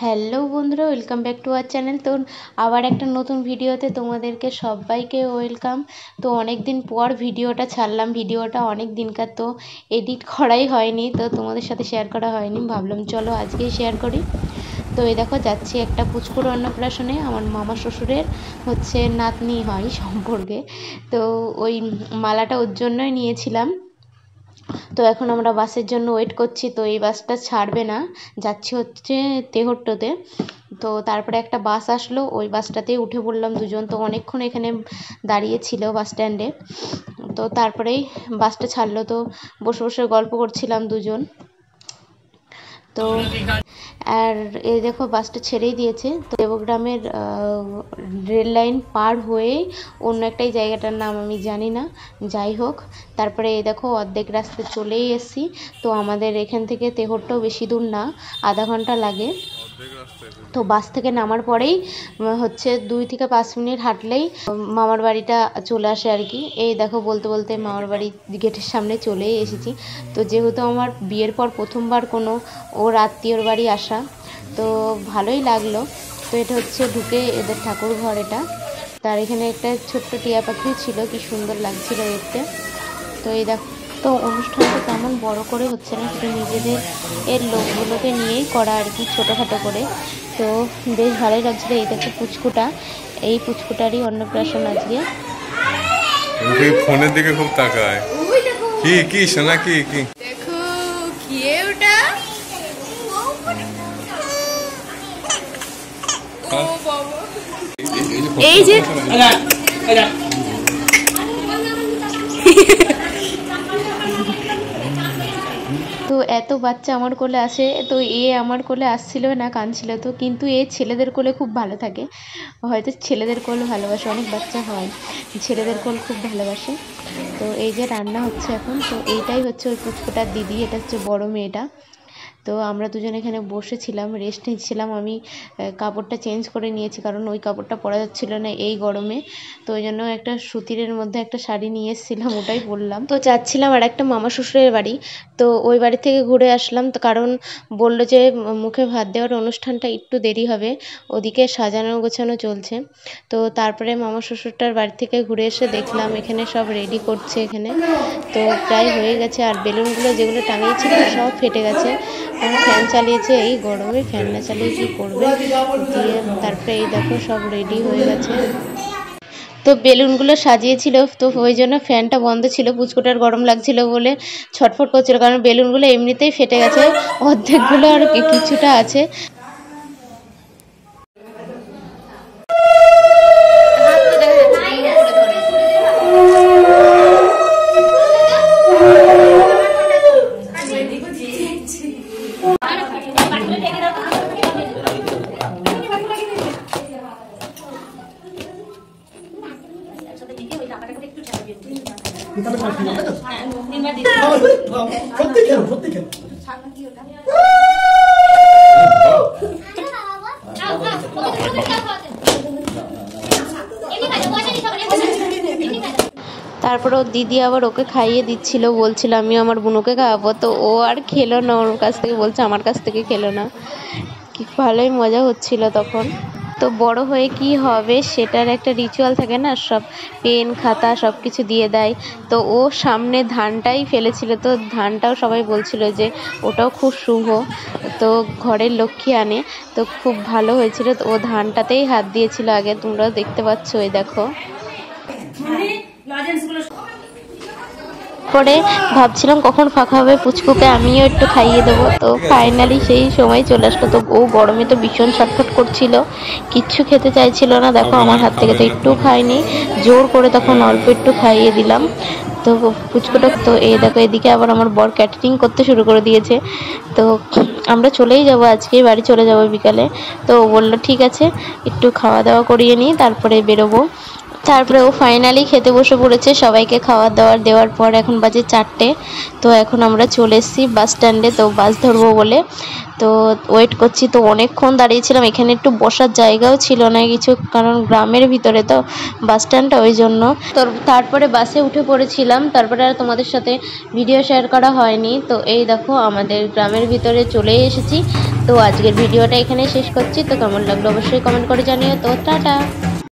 Hello বন্ধুরা, welcome back to our channel. তো আবার একটা নতুন ভিডিওতে তোমাদেরকে সবাইকে ওয়েলকাম। তো অনেক দিন পর ভিডিওটা ছাড়লাম, ভিডিওটা অনেক দিনকার, তো এডিট করাই হয়নি, তো তোমাদের সাথে শেয়ার করা হয়নি। ভাবলাম চলো আজকেই শেয়ার করি। তো এই দেখো যাচ্ছি একটা পুচকুর অন্নপ্রাশনে, আমার মামা শ্বশুরের হচ্ছে নাতনি হয় সম্পর্কে। তো ওই মালাটা ওর জন্যই নিয়েছিলাম। তো এখন আমরা বাসের জন্য ওয়েট করছি। তো এই বাসটা ছাড়বে না, যাচ্ছি হচ্ছে তেহট্টতে। তো তারপরে একটা বাস আসলো, ওই বাসটাতেই উঠে পড়লাম দুজন। তো অনেকক্ষণ এখানে দাঁড়িয়ে ছিল বাস স্ট্যান্ডে। তো তারপরেই বাসটা ছাড়লো, তো বসে বসে গল্প করছিলাম দুজন। তো আর এই দেখো বাসটা ছেড়েই দিয়েছে। তো দেবগ্রামের রেল লাইন পার হয়ে অন্য একটাই জায়গাটার নাম আমি জানি না, যাই হোক। তারপরে এই দেখো অর্ধেক রাস্তা চলেই এসেছি। তো আমাদের এখান থেকে তেহট্ট বেশি দূর না, আধা ঘন্টা লাগে। তো বাস থেকে নামার পরেই হচ্ছে 2 থেকে 5 মিনিট হাঁটলেই মামার বাড়িটা চলে আসে আর কি। এই দেখো বলতে বলতে মামার বাড়ি গেটের সামনে চলেই এসেছি। তো যেহেতু আমার বিয়ের পর প্রথমবার কোনো ওর আত্মীয়র বাড়ি আসা, তো ভালোই লাগলো। তো এটা হচ্ছে ঢুকে এদের ঠাকুর ঘর এটা। তার এখানে একটা ছোট্ট টিয়া পাখিও ছিল, কি সুন্দর লাগছিল দেখতে। তো এই দেখো, তো অনুষ্ঠানটা তেমন বড় করে হচ্ছে না, শুধু নিজেদের লোকগুলোকে নিয়েই করা আর কি, ছোটোখাটো করে। তো বেশ ভালোই লাগছিলো। এই দেখো পুচকুটা, এই পুচকুটারই অন্নপ্রাশন আজকে। ফোনের দিকে খুব তাকায়। কি কি শোনা, কি কি দেখো কি ওটা, ও বাবা এই যে তো এত বাচ্চা আমার কোলে আসে, তো এ আমার কোলে আসছিল না, কাঁদছিল। তো কিন্তু এ ছেলেদের কোলে খুব ভালো থাকে, হয়তো ছেলেদের কোল ভালোবাসে, অনেক বাচ্চা হয় ছেলেদের কোল খুব ভালোবাসে। তো এই যে রান্না হচ্ছে এখন। তো এইটাই হচ্ছে ওই পুচকুটার দিদি, এটা হচ্ছে বড় মেয়েটা। তো আমরা দুজন এখানে বসেছিলাম, রেস্ট নিচ্ছিলাম। আমি কাপড়টা চেঞ্জ করে নিয়েছি, কারণ ওই কাপড়টা পরা যাচ্ছিল না এই গরমে। তো ওই জন্য একটা সুতিরের মধ্যে একটা শাড়ি নিয়ে এসেছিলাম, ওটাই পরলাম। তো যাচ্ছিলাম আর একটা মামা শ্বশুরের বাড়ি। তো ওই বাড়ি থেকে ঘুরে আসলাম, তো কারণ বললো যে মুখে ভাত দেওয়ার অনুষ্ঠানটা একটু দেরি হবে, ওদিকে সাজানো গোছানো চলছে। তো তারপরে মামা শ্বশুরটার বাড়ি থেকে ঘুরে এসে দেখলাম এখানে সব রেডি করছে এখানে। তো প্রায় হয়ে গেছে, আর বেলুনগুলো যেগুলো টাঙিয়েছিল সব ফেটে গেছে। ফ্যান চালিয়েছে, এই গরমে ফ্যান না চালিয়ে কি করবে। দিয়ে তারপরে এই দেখো সব রেডি হয়ে গেছে। তো বেলুনগুলো সাজিয়েছিল, তো ওই জন্য ফ্যানটা বন্ধ ছিল। পুচকুটার গরম লাগছিল বলে ছটফট করছিল, কারণ বেলুনগুলো এমনিতেই ফেটে গেছে, অর্ধেকগুলো আর কিছুটা আছে। তারপরে ওর দিদি আবার ওকে খাইয়ে দিচ্ছিল, বলছিল আমি আমার বোনকে খাওয়াবো। তো ও আর খেলো না, ওর কাছ থেকে বলছে আমার কাছ থেকে খেলো না। কি ভালোই মজা হচ্ছিল তখন। তো বড় হয়ে কি হবে সেটার একটা রিচুয়াল থাকে না, সব পেন খাতা সব কিছু দিয়ে দেয়। তো ও সামনে ধানটাই ফেলেছিল, তো ধানটাও সবাই বলছিল যে ওটাও খুব শুভ, তো ঘরের লক্ষ্মী আনে। তো খুব ভালো হয়েছিল। তো ও ধানটাতেই হাত দিয়েছিল আগে, তোমরাও দেখতে পাচ্ছ, ওই দেখো। পরে ভাবছিলাম কখন ফাঁকা হবে, পুচকুকে আমিও একটু খাইয়ে দেবো। তো ফাইনালি সেই সময় চলে আসলো। তো ও গরমে তো ভীষণ ছটফট করছিল, কিচ্ছু খেতে চাইছিল না। দেখো আমার হাত থেকে তো একটু খাইনি, জোর করে তখন অল্প একটু খাইয়ে দিলাম। তো পুচকুটা, তো এই দেখো এদিকে আবার আমার বর ক্যাটারিং করতে শুরু করে দিয়েছে। তো আমরা চলেই যাব, আজকেই বাড়ি চলে যাব বিকালে। তো ও বললো ঠিক আছে একটু খাওয়া দাওয়া করিয়ে নিই, তারপরে বেরোবো। তারপরে ও ফাইনালি খেতে বসে পড়েছে। সবাইকে খাবার দাবার দেওয়ার পর এখন বাজে 4টে। তো এখন আমরা চলে এসেছি বাস স্ট্যান্ডে, তো বাস ধরবো বলে তো ওয়েট করছি। তো অনেকক্ষণ দাঁড়িয়েছিলাম, এখানে একটু বসার জায়গাও ছিল না কিছু, কারণ গ্রামের ভিতরে তো বাস স্ট্যান্ডটা, ওই জন্য। তো তারপরে বাসে উঠে পড়েছিলাম, তারপরে আর তোমাদের সাথে ভিডিও শেয়ার করা হয়নি। তো এই দেখো আমাদের গ্রামের ভিতরে চলে এসেছি। তো আজকের ভিডিওটা এখানে শেষ করছি। তো কেমন লাগলো অবশ্যই কমেন্ট করে জানিও। তো টাটা।